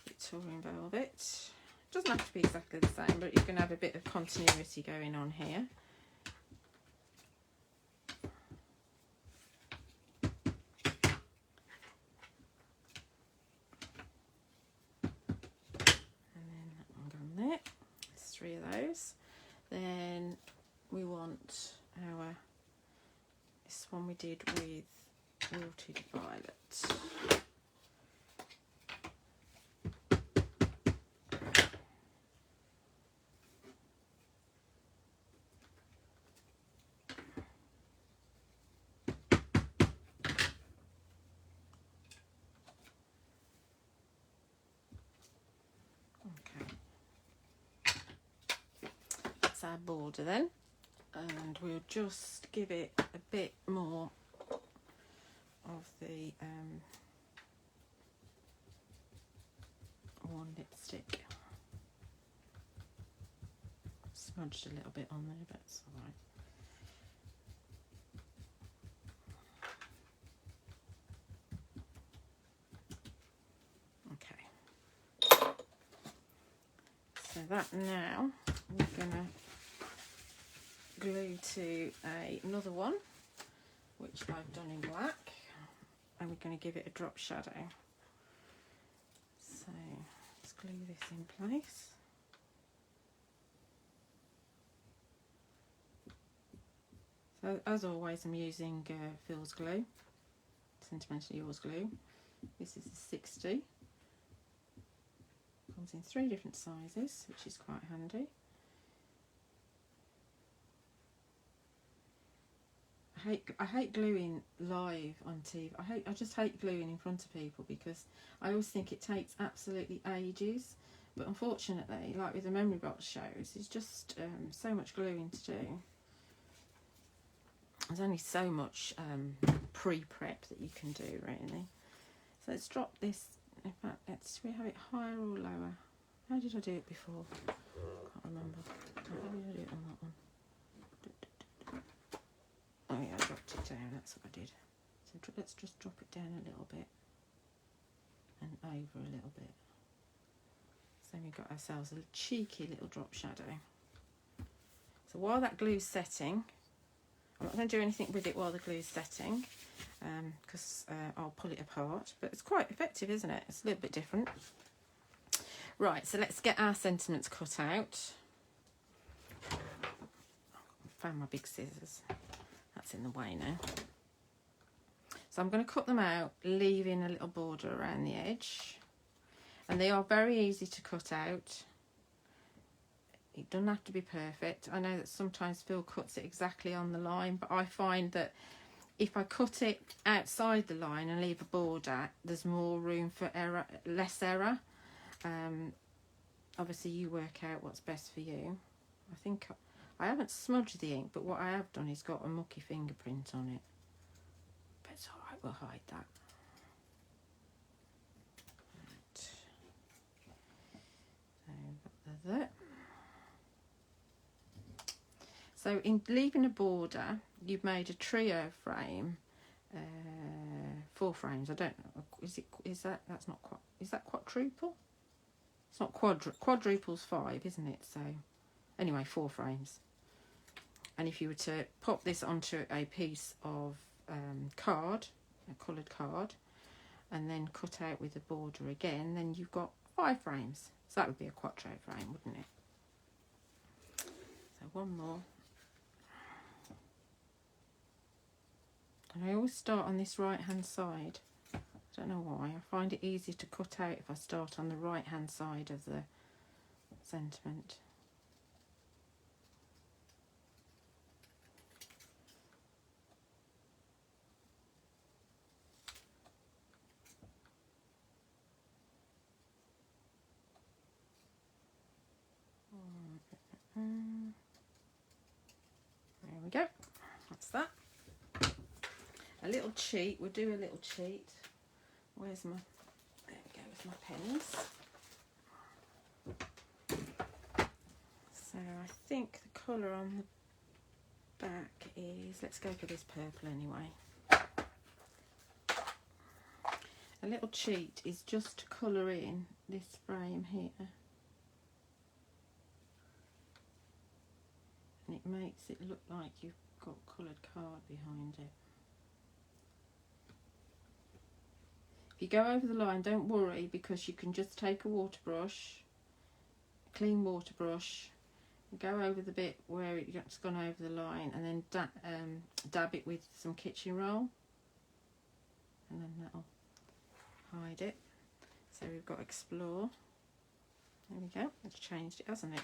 Victorian Velvet. Doesn't have to be exactly the same, but you can have a bit of continuity going on here. Then we want this one we did with wilted violet. Our border then, and we'll just give it a bit more of the worn lipstick. Smudged a little bit on there, but it's all right. Okay, so that now we're gonna glue to another one which I've done in black, and we're going to give it a drop shadow. So let's glue this in place. So as always I'm using Phil's glue, Sentimentally Yours glue. This is a 60. Comes in 3 different sizes, which is quite handy. I hate gluing live on TV. I just hate gluing in front of people because I always think it takes absolutely ages. But unfortunately, like with the memory box shows, it's just so much gluing to do. There's only so much pre-prep that you can do, really. So let's drop this. In fact, should we have it higher or lower? How did I do it before? I can't remember. How did I do it on that one? Oh yeah, I dropped it down, that's what I did. So let's just drop it down a little bit and over a little bit. So we've got ourselves a cheeky little drop shadow. So while that glue's setting, I'm not going to do anything with it while the glue's setting, because I'll pull it apart. But it's quite effective, isn't it? It's a little bit different. Right, so let's get our sentiments cut out. Found my big scissors. That's in the way now. So I'm going to cut them out, leaving a little border around the edge. And they are very easy to cut out. It doesn't have to be perfect. I know that sometimes Phil cuts it exactly on the line, but I find that if I cut it outside the line and leave a border, there's more room for error, less error. Obviously you work out what's best for you. I think I haven't smudged the ink, but what I have done is got a mucky fingerprint on it. But it's alright, we'll hide that. Right. So in leaving a border, you've made a trio frame, 4 frames. I don't know. Is that quadruple? It's not quadruple's 5, isn't it? So anyway, 4 frames. And if you were to pop this onto a piece of card, a coloured card, and then cut out with a border again, then you've got 5 frames. So that would be a quattro frame, wouldn't it? So one more. And I always start on this right hand side. I don't know why. I find it easier to cut out if I start on the right hand side of the sentiment. There we go. That's that. A little cheat. We'll do a little cheat. Where's my... There we go with my pens. So I think the colour on the back is... Let's go for this purple anyway. A little cheat is just to colour in this frame here. And it makes it look like you've got coloured card behind it. If you go over the line, don't worry, because you can just take a water brush, a clean water brush, go over the bit where it's gone over the line, and then dab it with some kitchen roll, and then that'll hide it. So we've got explore. There we go. It's changed it, hasn't it?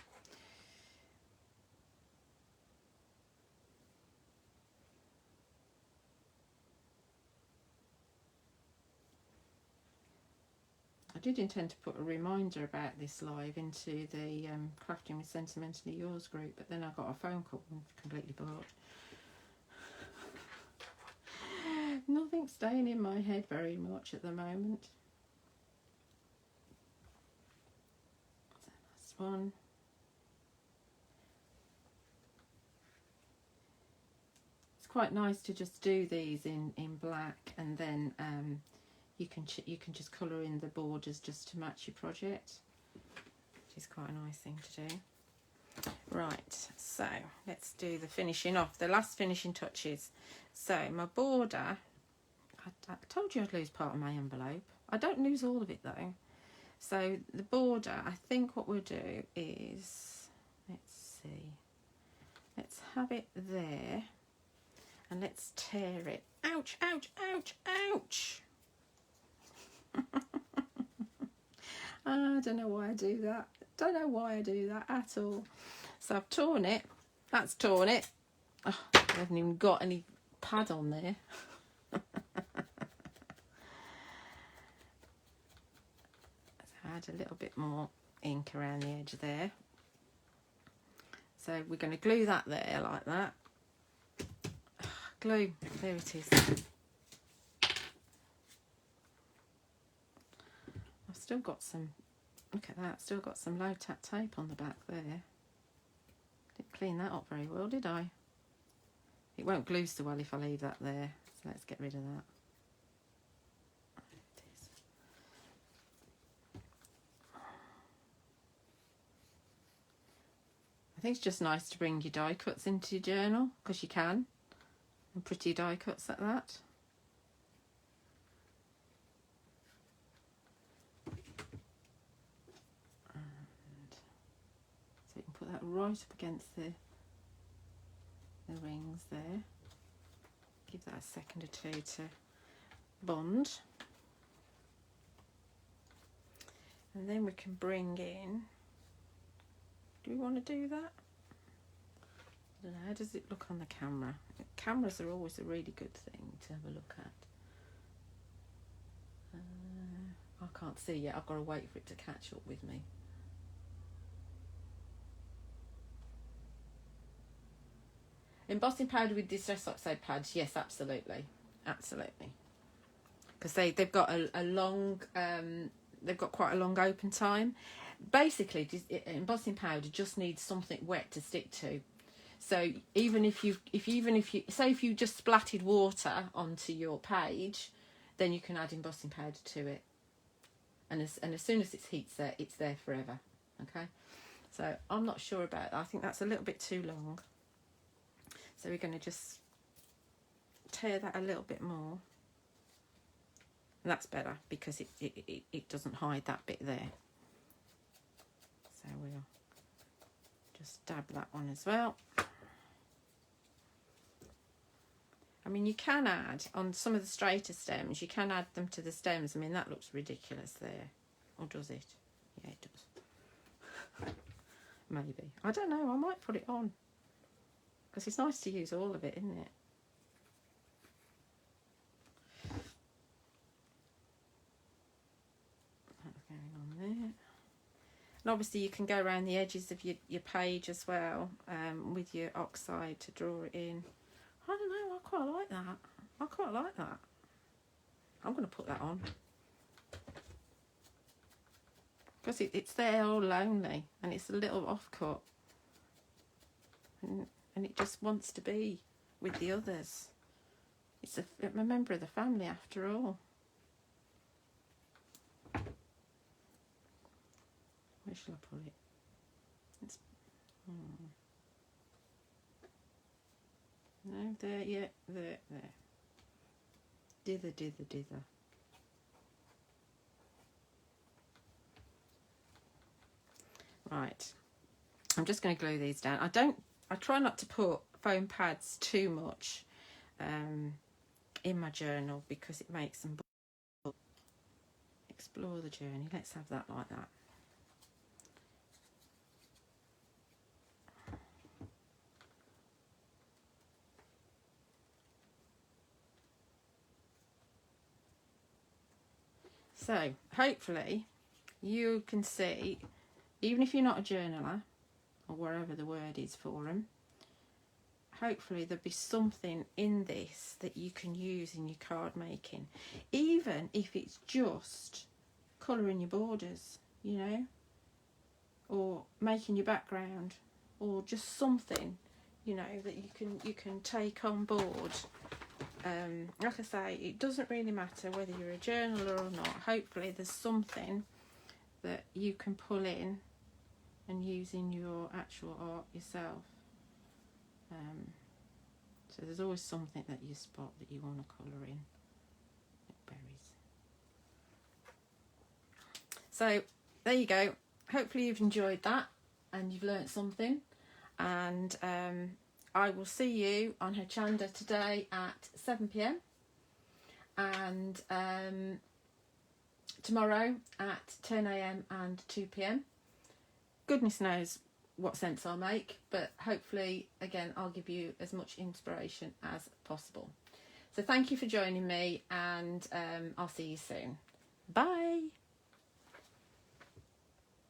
I did intend to put a reminder about this live into the Crafting with Sentimentally Yours group, but then I got a phone call and completely bored. Nothing's staying in my head very much at the moment. So that's one. It's quite nice to just do these in black, and then you can just colour in the borders just to match your project, which is quite a nice thing to do. Right, so let's do the finishing off, the last finishing touches. So my border, I told you I'd lose part of my envelope. I don't lose all of it though. So the border, I think what we'll do is, let's see, let's have it there, and let's tear it. Ouch, ouch, ouch, ouch! I don't know why I do that. Don't know why I do that at all. So I've torn it. That's torn it. Oh, I haven't even got any pad on there. So add a little bit more ink around the edge there. So we're going to glue that there like that. Glue. There it is. Still got some, look at that, still got some low tack tape on the back there. Didn't clean that up very well, did I? It won't glue so well if I leave that there, so let's get rid of that. There it is. I think it's just nice to bring your die cuts into your journal, because you can. And pretty die cuts like that. And so you can put that right up against the rings there. Give that a second or two to bond. And then we can bring in, do we want to do that? I don't know, how does it look on the camera? Cameras are always a really good thing to have a look at. I can't see yet, I've got to wait for it to catch up with me. Embossing powder with distress oxide pads, yes, absolutely, absolutely. Because they've got a long, they've got quite a long open time. Basically, embossing powder just needs something wet to stick to. So even if you say if you just splattered water onto your page, then you can add embossing powder to it. And as soon as it heats there, it's there forever. Okay. So I'm not sure about that. I think that's a little bit too long. So we're going to just tear that a little bit more. That's better because it doesn't hide that bit there. So we'll just dab that one as well. I mean, you can add on some of the straighter stems, you can add them to the stems. I mean, that looks ridiculous there. Or does it? Yeah, it does. Maybe. I don't know. I might put it on. Because it's nice to use all of it, isn't it? That's going on there. And obviously you can go around the edges of your page as well with your oxide to draw it in. I don't know, I quite like that. I quite like that. I'm going to put that on. Because it's there all lonely and it's a little offcut. And it just wants to be with the others. It's a member of the family after all. Where shall I put it? It's, no, there, yeah, there. Dither. Right. I'm just going to glue these down. I try not to put foam pads too much in my journal because it makes them explore the journey. Let's have that like that. So hopefully you can see, even if you're not a journaler or wherever the word is for them, hopefully there'll be something in this that you can use in your card making, even if it's just colouring your borders, you know, or making your background, or just something, you know, that you can take on board. Like I say, it doesn't really matter whether you're a journaler or not. Hopefully there's something that you can pull in and use in your actual art yourself. So there's always something that you spot that you want to colour in, like berries. So there you go. Hopefully you've enjoyed that and you've learnt something, and I will see you on her Chanda today at 7 p.m. and tomorrow at 10 a.m. and 2 p.m. Goodness knows what sense I'll make, but hopefully again I'll give you as much inspiration as possible. So thank you for joining me, and I'll see you soon. Bye.